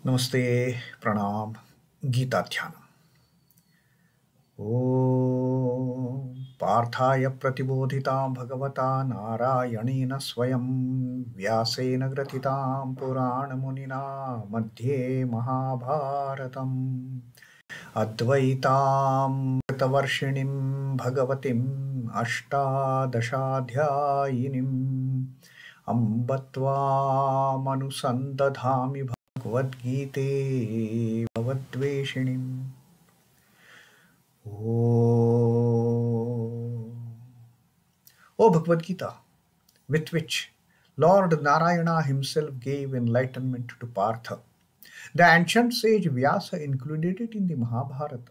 Namaste, Pranam, Gita Dhyana. Om Parthaya Pratibodhitam Bhagavata Narayanena Swayam Vyasena Gratitam Purana Munina Madhye Mahabharatam Advaitam Vritavarshinim Bhagavatim Ashtadashadhyayinim Ambatvam Anusandadhami Bhagavad Gita Bhavadveshinim. O Bhagavad Gita, with which Lord Narayana himself gave enlightenment to Partha, the ancient sage Vyasa included it in the Mahabharata.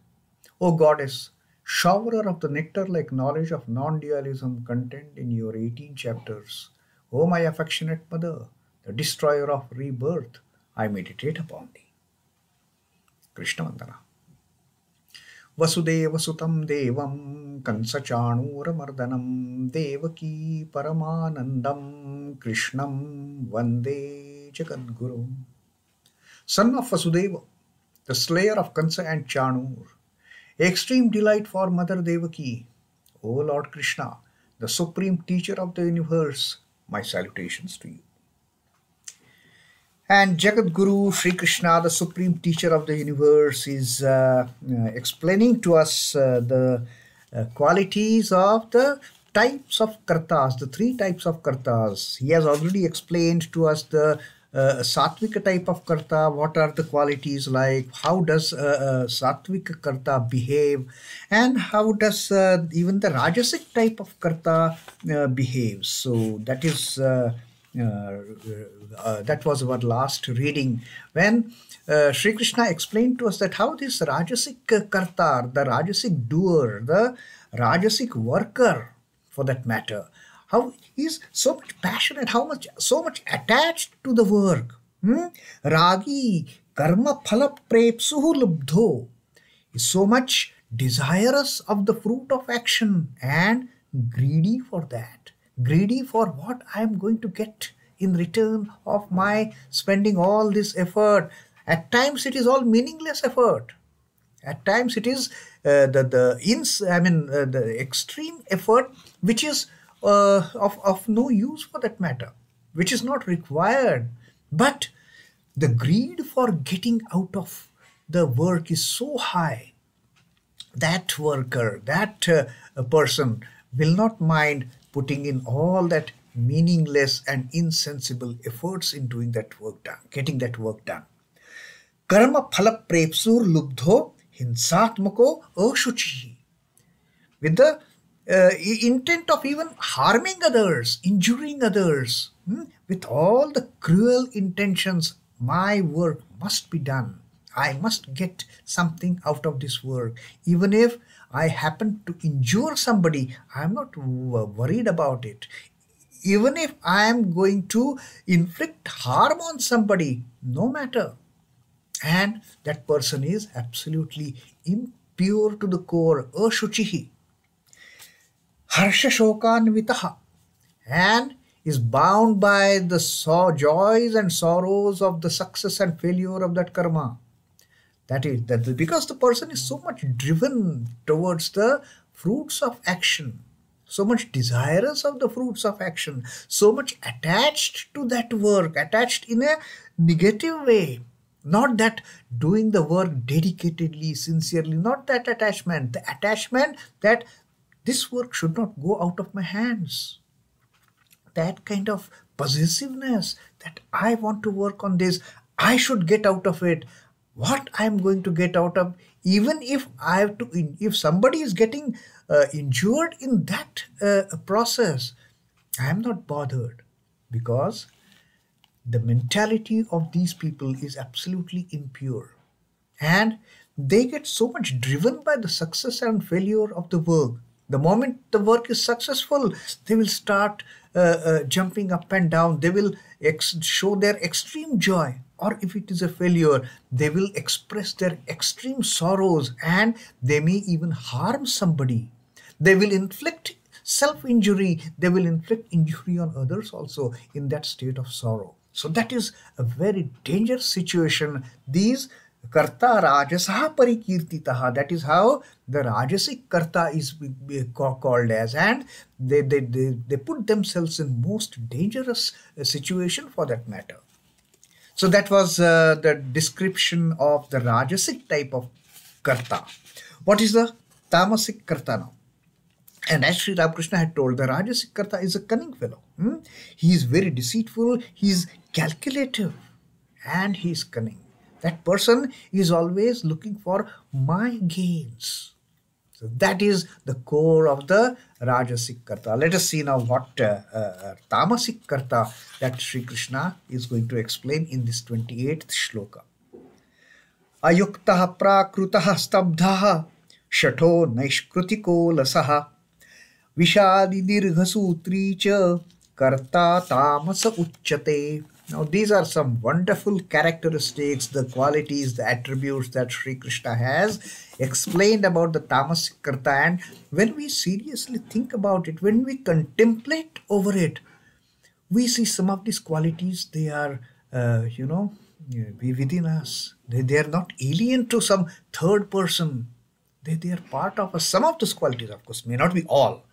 O Goddess, showerer of the nectar-like knowledge of non-dualism contained in your 18 chapters, O my affectionate mother, the destroyer of rebirth, I meditate upon thee. Krishna Vandana. Vasudeva Sutam Devam Kansachanuramardanam Devaki Paramanandam Krishnam Vande Jagadguru. Son of Vasudeva, the slayer of Kansa and Chanur, extreme delight for Mother Devaki, O Lord Krishna, the supreme teacher of the universe, my salutations to you. And Jagadguru Sri Krishna, the supreme teacher of the universe, is explaining to us the qualities of the types of kartas, the three types of kartas. He has already explained to us the Sattvika type of karta, what are the qualities like, how does Sattvika karta behave, and how does even the Rajasic type of karta behave. So that is that was our last reading when Sri Krishna explained to us that how this Rajasic karta, the Rajasic doer, the Rajasic worker for that matter, how he is so much passionate, so much attached to the work. Ragi karma phala prepsuhu lubdho, is so much desirous of the fruit of action and greedy for that. Greedy for what I am going to get in return of my spending all this effort. At times it is all meaningless effort. At times it is the extreme effort which is of no use for that matter, which is not required. But the greed for getting out of the work is so high. That worker, that person will not mind putting in all that meaningless and insensible efforts in doing that work done, getting that work done. Karma phala prepsur lubdho hinsatmako ashuchi. With the intent of even harming others, injuring others, with all the cruel intentions, my work must be done. I must get something out of this work. Even if I happen to injure somebody, I am not worried about it. Even if I am going to inflict harm on somebody, no matter. And that person is absolutely impure to the core, ashuchihi. Harsha shokanvitaha, and is bound by the joys and sorrows of the success and failure of that karma. That is because the person is so much driven towards the fruits of action, so much desirous of the fruits of action, so much attached to that work, attached in a negative way. Not that doing the work dedicatedly, sincerely, not that attachment. The attachment that this work should not go out of my hands. That kind of possessiveness that I want to work on this, I should get out of it. What I am going to get out of, even if I have to, if somebody is getting injured in that process, I am not bothered, because the mentality of these people is absolutely impure, and they get so much driven by the success and failure of the work. The moment the work is successful, they will start jumping up and down. They will show their extreme joy. Or if it is a failure, they will express their extreme sorrows, and they may even harm somebody. They will inflict self-injury. They will inflict injury on others also in that state of sorrow. So that is a very dangerous situation. These kartā rajasaḥ parikirtitaḥ, that is how the rajasic kartā is called as, and they put themselves in most dangerous situation for that matter. So that was the description of the rajasic type of kartā. What is the tamasic kartā now? And as Sri Ramakrishna had told, the rajasic kartā is a cunning fellow. He is very deceitful, he is calculative, and he is cunning. That person is always looking for my gains. So that is the core of the rajasic kartā. Let us see now what tamasic kartā that Sri Krishna is going to explain in this 28th shloka. Ayuktaḥ prākṛitaḥ stabdhaḥ śhaṭho naiṣhkṛitiko lasaḥ viṣhādī dīrgha-sūtrī kartā tāmasa uchyate. Now these are some wonderful characteristics, the qualities, the attributes that Sri Krishna has explained about the tamasic kartā. And when we seriously think about it, when we contemplate over it, we see some of these qualities, they are, within us. They are not alien to some third person. They are part of us. Some of those qualities, of course, may not be all.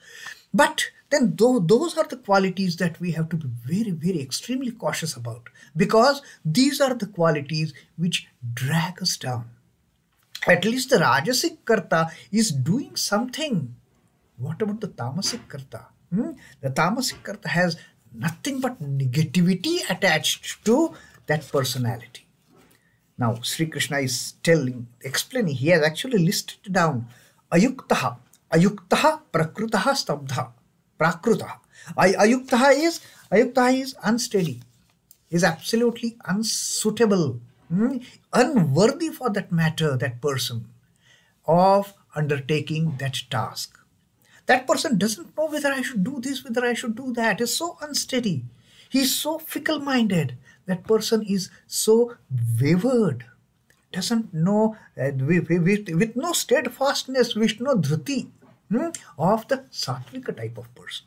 But then those are the qualities that we have to be very, very extremely cautious about, because these are the qualities which drag us down. At least the rajasic kartā is doing something. What about the tamasic kartā? The tamasic kartā has nothing but negativity attached to that personality. Now Sri Krishna is explaining, he has actually listed down ayuktaḥ, prākṛitaḥ, stabdhaḥ. Prākṛitaḥ. Ayuktaḥ is unsteady, is absolutely unsuitable, unworthy for that matter, that person, of undertaking that task. That person doesn't know whether I should do this, whether I should do that. Is so unsteady. He is so fickle-minded. That person is so wavered. Doesn't know, with no steadfastness, with no dhriti, of the sattvika type of person.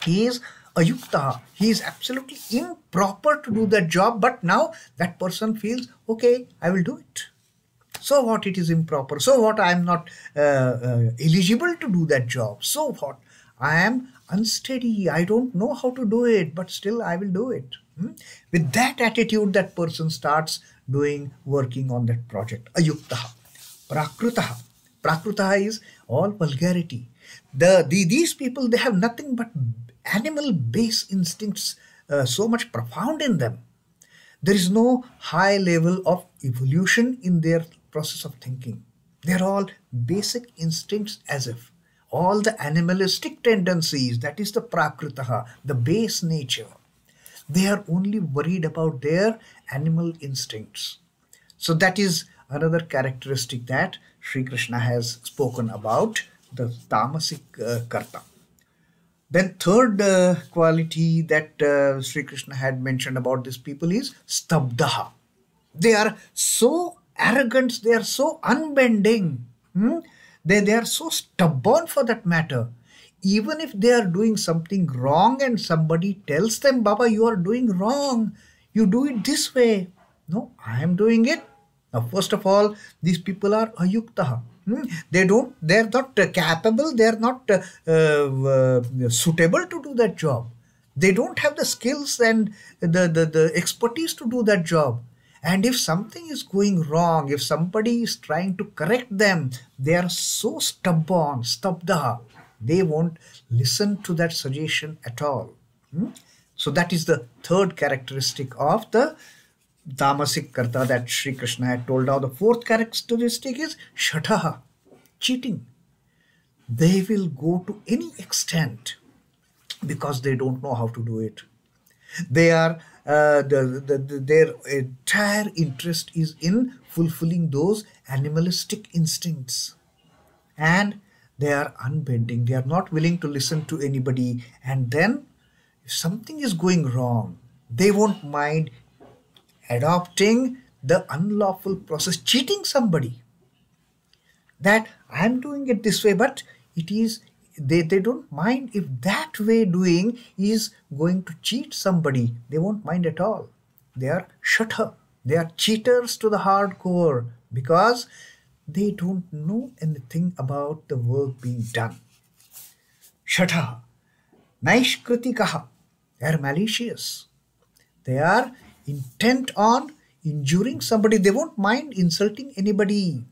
He is ayuktaḥ. He is absolutely improper to do that job, but now that person feels, okay, I will do it. So what, it is improper? So what, I am not eligible to do that job? So what, I am unsteady, I don't know how to do it, but still I will do it. With that attitude, that person starts working on that project. Ayuktaḥ. Prākṛitaḥ. Prākṛitaḥ is all vulgarity. These people, they have nothing but animal base instincts so much profound in them. There is no high level of evolution in their process of thinking. They're all basic instincts, as if all the animalistic tendencies, that is the prākṛitaḥ, the base nature. They are only worried about their animal instincts. So that is another characteristic that Sri Krishna has spoken about, the tamasic kartā. Then third quality that Sri Krishna had mentioned about these people is stabdhaḥ. They are so arrogant, they are so unbending, they are so stubborn for that matter. Even if they are doing something wrong and somebody tells them, Baba, you are doing wrong, you do it this way. No, I am doing it. Now, first of all, these people are ayuktaḥ. They are not capable, they are not suitable to do that job. They don't have the skills and the expertise to do that job. And if something is going wrong, if somebody is trying to correct them, they are so stubborn, stabdhaḥ. They won't listen to that suggestion at all. So that is the third characteristic of the tamasic kartā that Sri Krishna had told. Now the fourth characteristic is śhaṭho, cheating. They will go to any extent because they don't know how to do it. They are their entire interest is in fulfilling those animalistic instincts, and they are unbending. They are not willing to listen to anybody. And then if something is going wrong, they won't mind adopting the unlawful process, cheating somebody, that I am doing it this way, but it is they don't mind if that way doing is going to cheat somebody. They won't mind at all. They are śhaṭho. They are cheaters to the hardcore because they don't know anything about the work being done. śhaṭho, naiṣhkṛitiko. They are malicious. They are intent on injuring somebody. They won't mind insulting anybody.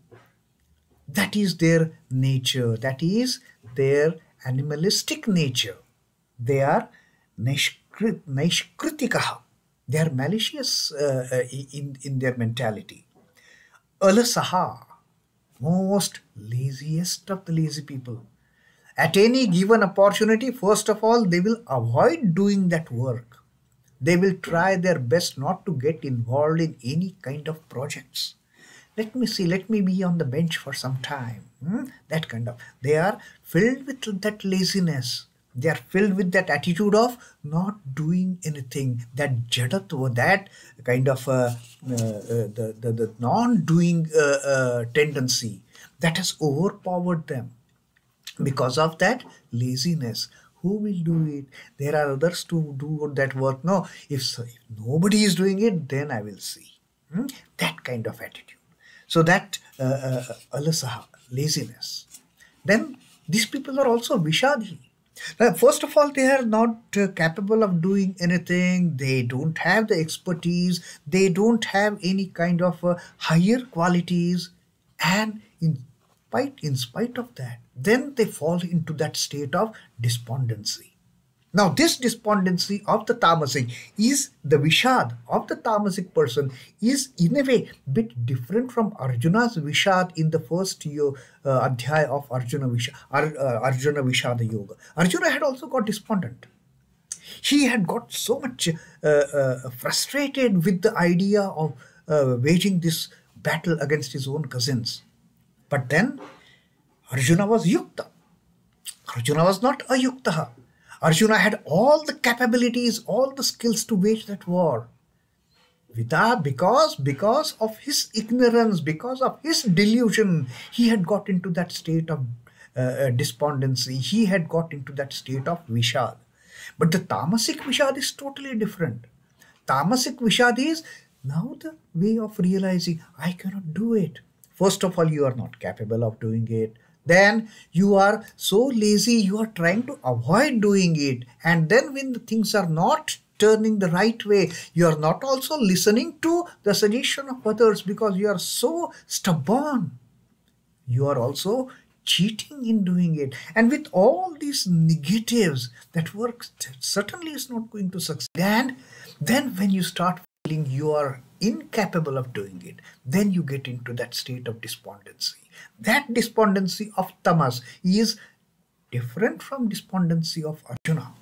That is their nature. That is their animalistic nature. They are naiṣhkṛitiko. They are malicious in their mentality. Lasaḥ, most laziest of the lazy people. At any given opportunity, first of all, they will avoid doing that work. They will try their best not to get involved in any kind of projects. Let me see, let me be on the bench for some time. That kind of. They are filled with that laziness. They are filled with that attitude of not doing anything, that jadatva, that kind of the non-doing tendency that has overpowered them. Because of that laziness, who will do it? There are others to do that work. No, if nobody is doing it, then I will see. That kind of attitude. So that lasaḥ, laziness. Then these people are also viṣhādī. Now, first of all, they are not capable of doing anything. They don't have the expertise. They don't have any kind of higher qualities. And in spite of that, then they fall into that state of despondency. Now, this despondency of the tamasic is the viṣhād of the tamasic person is in a way bit different from Arjuna's viṣhād in the first adhyaya of Arjuna viṣhāda yoga. Arjuna had also got despondent. He had got so much frustrated with the idea of waging this battle against his own cousins. But then Arjuna was yukta. Arjuna was not ayuktaḥ. Arjuna had all the capabilities, all the skills to wage that war. Because of his ignorance, because of his delusion, he had got into that state of despondency. He had got into that state of viṣhād. But the tamasic viṣhād is totally different. Tamasic viṣhād is now the way of realizing, I cannot do it. First of all, you are not capable of doing it. Then you are so lazy, you are trying to avoid doing it. And then when the things are not turning the right way, you are not also listening to the suggestion of others because you are so stubborn. You are also cheating in doing it. And with all these negatives, that work certainly is not going to succeed. And then when you start feeling you are incapable of doing it, then you get into that state of despondency. That despondency of tamas is different from despondency of Arjuna.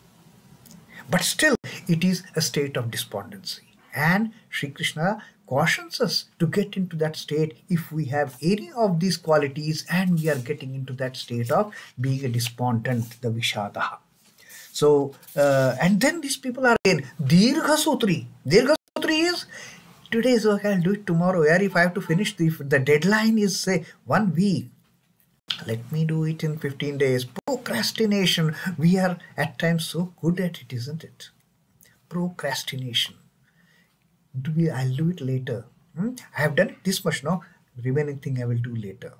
But still, it is a state of despondency. And Sri Krishna cautions us to get into that state if we have any of these qualities and we are getting into that state of being a despondent, the viṣhādāh. So, and then these people are again dīrgha-sūtrī. Dīrgha-sūtrī is today's work, I'll do it tomorrow. Yeah, if I have to finish the deadline is say 1 week, let me do it in 15 days. Procrastination. We are at times so good at it, isn't it? Procrastination. I'll do it later. I have done it this much now. Remaining thing I will do later.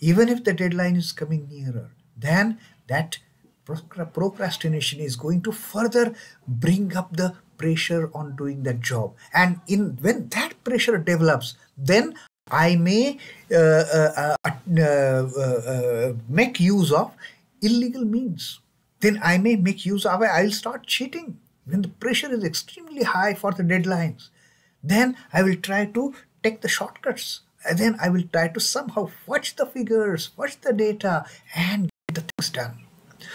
Even if the deadline is coming nearer, then that procrastination is going to further bring up the pressure on doing that job. And when that pressure develops, then I may make use of illegal means. Then I may make use of, I'll start cheating. When the pressure is extremely high for the deadlines, then I will try to take the shortcuts. And then I will try to somehow watch the figures, watch the data, and get the things done.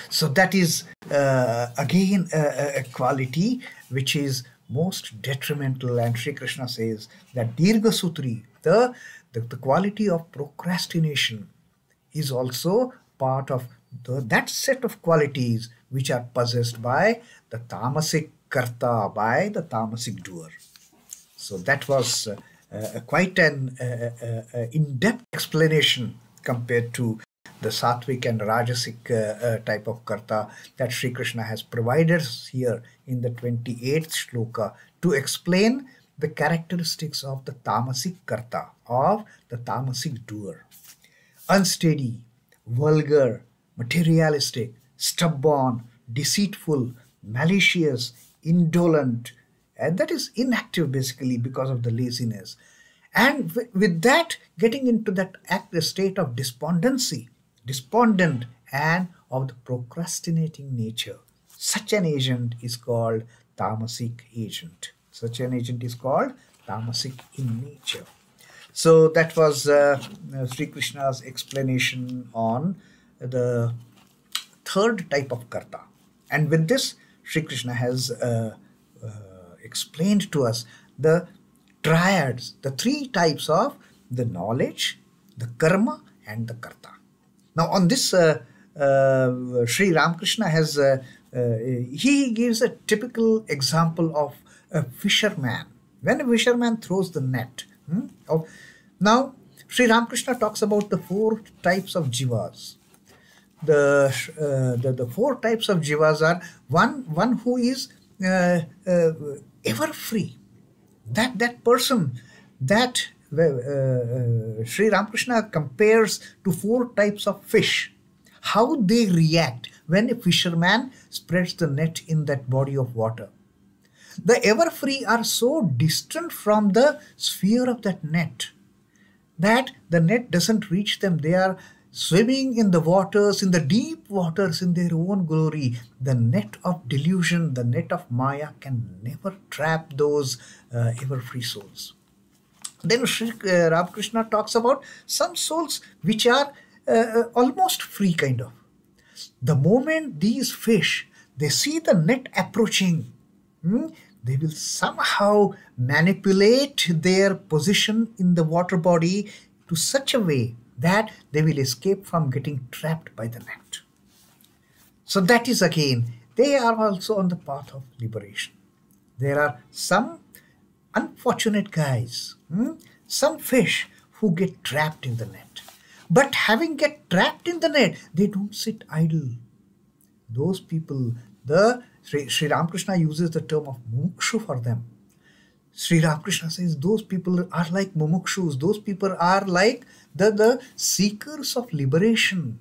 So that is again a quality which is most detrimental. And Sri Krishna says that dīrgha-sūtrī, the quality of procrastination, is also part of that set of qualities which are possessed by the tamasic kartā, by the tamasic doer. So that was quite an in-depth explanation compared to the sattvic and rajasic type of karta that Sri Krishna has provided us here in the 28th shloka to explain the characteristics of the tamasic karta, of the tamasic doer. Unsteady, vulgar, materialistic, stubborn, deceitful, malicious, indolent, and that is inactive basically because of the laziness. And with that, getting into that state of despondency, despondent, and of the procrastinating nature. Such an agent is called tamasic agent. Such an agent is called tamasic in nature. So that was Sri Krishna's explanation on the third type of karta. And with this, Sri Krishna has explained to us the triads, the three types of the knowledge, the karma, and the karta. Now on this, Sri Ramakrishna has, he gives a typical example of a fisherman. When a fisherman throws the net. Now, Sri Ramakrishna talks about the four types of jivas. The four types of jivas are one who is ever free. That person that Sri Ramakrishna compares to four types of fish. How they react when a fisherman spreads the net in that body of water. The ever free are so distant from the sphere of that net that the net doesn't reach them. They are swimming in the waters, in the deep waters, in their own glory. The net of delusion, the net of Maya can never trap those ever free souls. Then Sri Ramakrishna talks about some souls which are almost free kind of. The moment these fish, they see the net approaching, they will somehow manipulate their position in the water body to such a way that they will escape from getting trapped by the net. So that is again, they are also on the path of liberation. There are some unfortunate guys, some fish who get trapped in the net. But having get trapped in the net, they don't sit idle. Those people, Sri Ramakrishna uses the term of mumukshu for them. Sri Ramakrishna says those people are like mumukshus. Those people are like the seekers of liberation,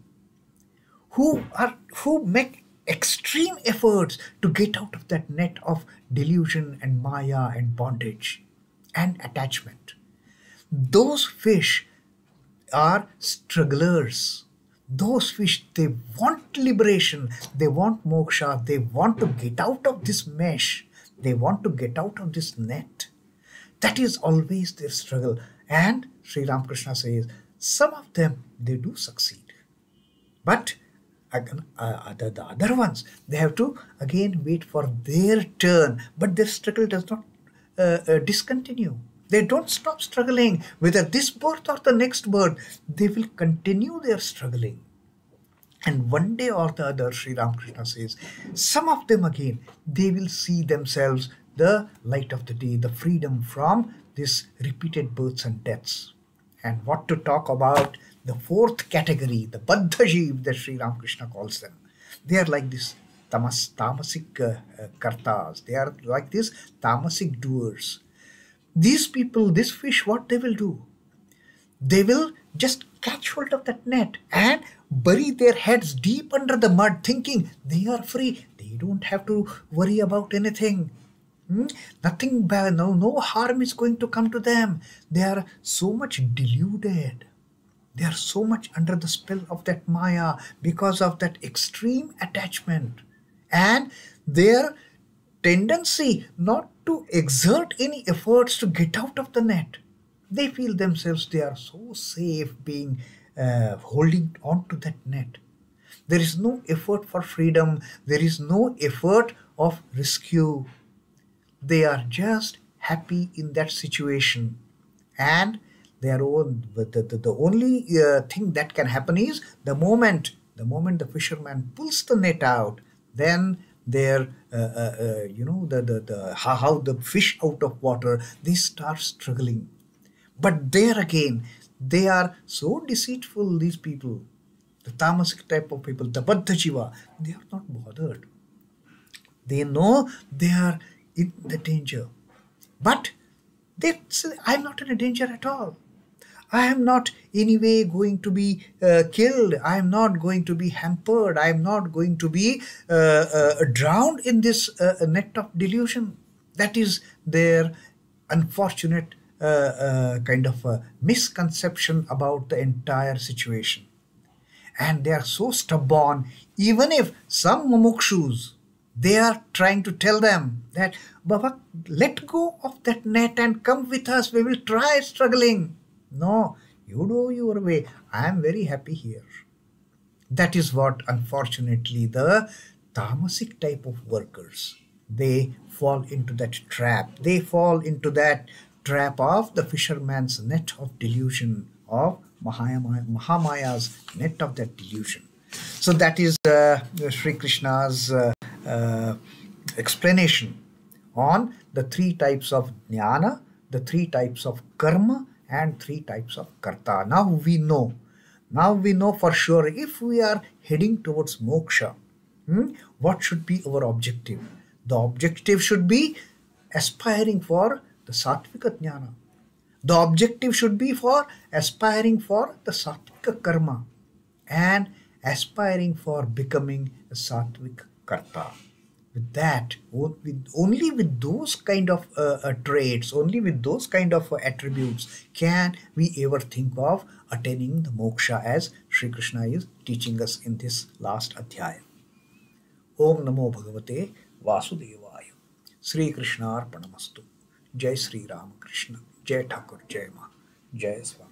who make extreme efforts to get out of that net of delusion and Maya and bondage and attachment. Those fish are strugglers. Those fish, they want liberation, they want moksha, they want to get out of this mesh, they want to get out of this net. That is always their struggle. And Sri Ramakrishna says, some of them, they do succeed. But the other ones, they have to again wait for their turn. But their struggle does not discontinue. They don't stop struggling. Whether this birth or the next birth, they will continue their struggling. And one day or the other, Sri Ramakrishna says, some of them again, they will see themselves the light of the day, the freedom from this repeated births and deaths. And what to talk about the fourth category, the Baddha Jeev that Sri Ramakrishna calls them. They are like this tamasic kartas. They are like this tamasic doers. These people, this fish, what they will do? They will just catch hold of that net and bury their heads deep under the mud, thinking they are free. They don't have to worry about anything. Nothing bad, no harm is going to come to them. They are so much deluded. They are so much under the spell of that Maya because of that extreme attachment. And their tendency not to exert any efforts to get out of the net. They feel themselves they are so safe being holding on to that net. There is no effort for freedom. There is no effort of rescue. They are just happy in that situation. And their own, the only thing that can happen is the moment the fisherman pulls the net out, then their how the fish out of water, they start struggling. But there again, they are so deceitful, these people. The tamasic type of people, the baddha jiva, they are not bothered. They know they are in the danger. But they say, I'm not in a danger at all. I am not anyway going to be killed. I am not going to be hampered. I am not going to be drowned in this net of delusion. That is their unfortunate kind of misconception about the entire situation. And they are so stubborn, even if some mumukshus, they are trying to tell them that, Baba, let go of that net and come with us. We will try struggling. No, you do your way. I am very happy here. That is what, unfortunately, the tamasic type of workers, they fall into that trap. They fall into that trap of the fisherman's net of delusion, of Mahamaya's net of that delusion. So that is Sri Krishna's explanation on the three types of jnana, the three types of karma, and three types of kartā. Now we know for sure, if we are heading towards moksha, what should be our objective? The objective should be aspiring for the sattvika jnana. The objective should be for aspiring for the sattvika karma and aspiring for becoming a sattvic kartā. With that, only with those kind of traits, only with those kind of attributes can we ever think of attaining the moksha, as Sri Krishna is teaching us in this last adhyaya. Om Namo Bhagavate Vasudevaya. Sri Krishna Arpanamastu. Jai Sri Ramakrishna. Jai Thakur. Jai Ma. Jai Swami.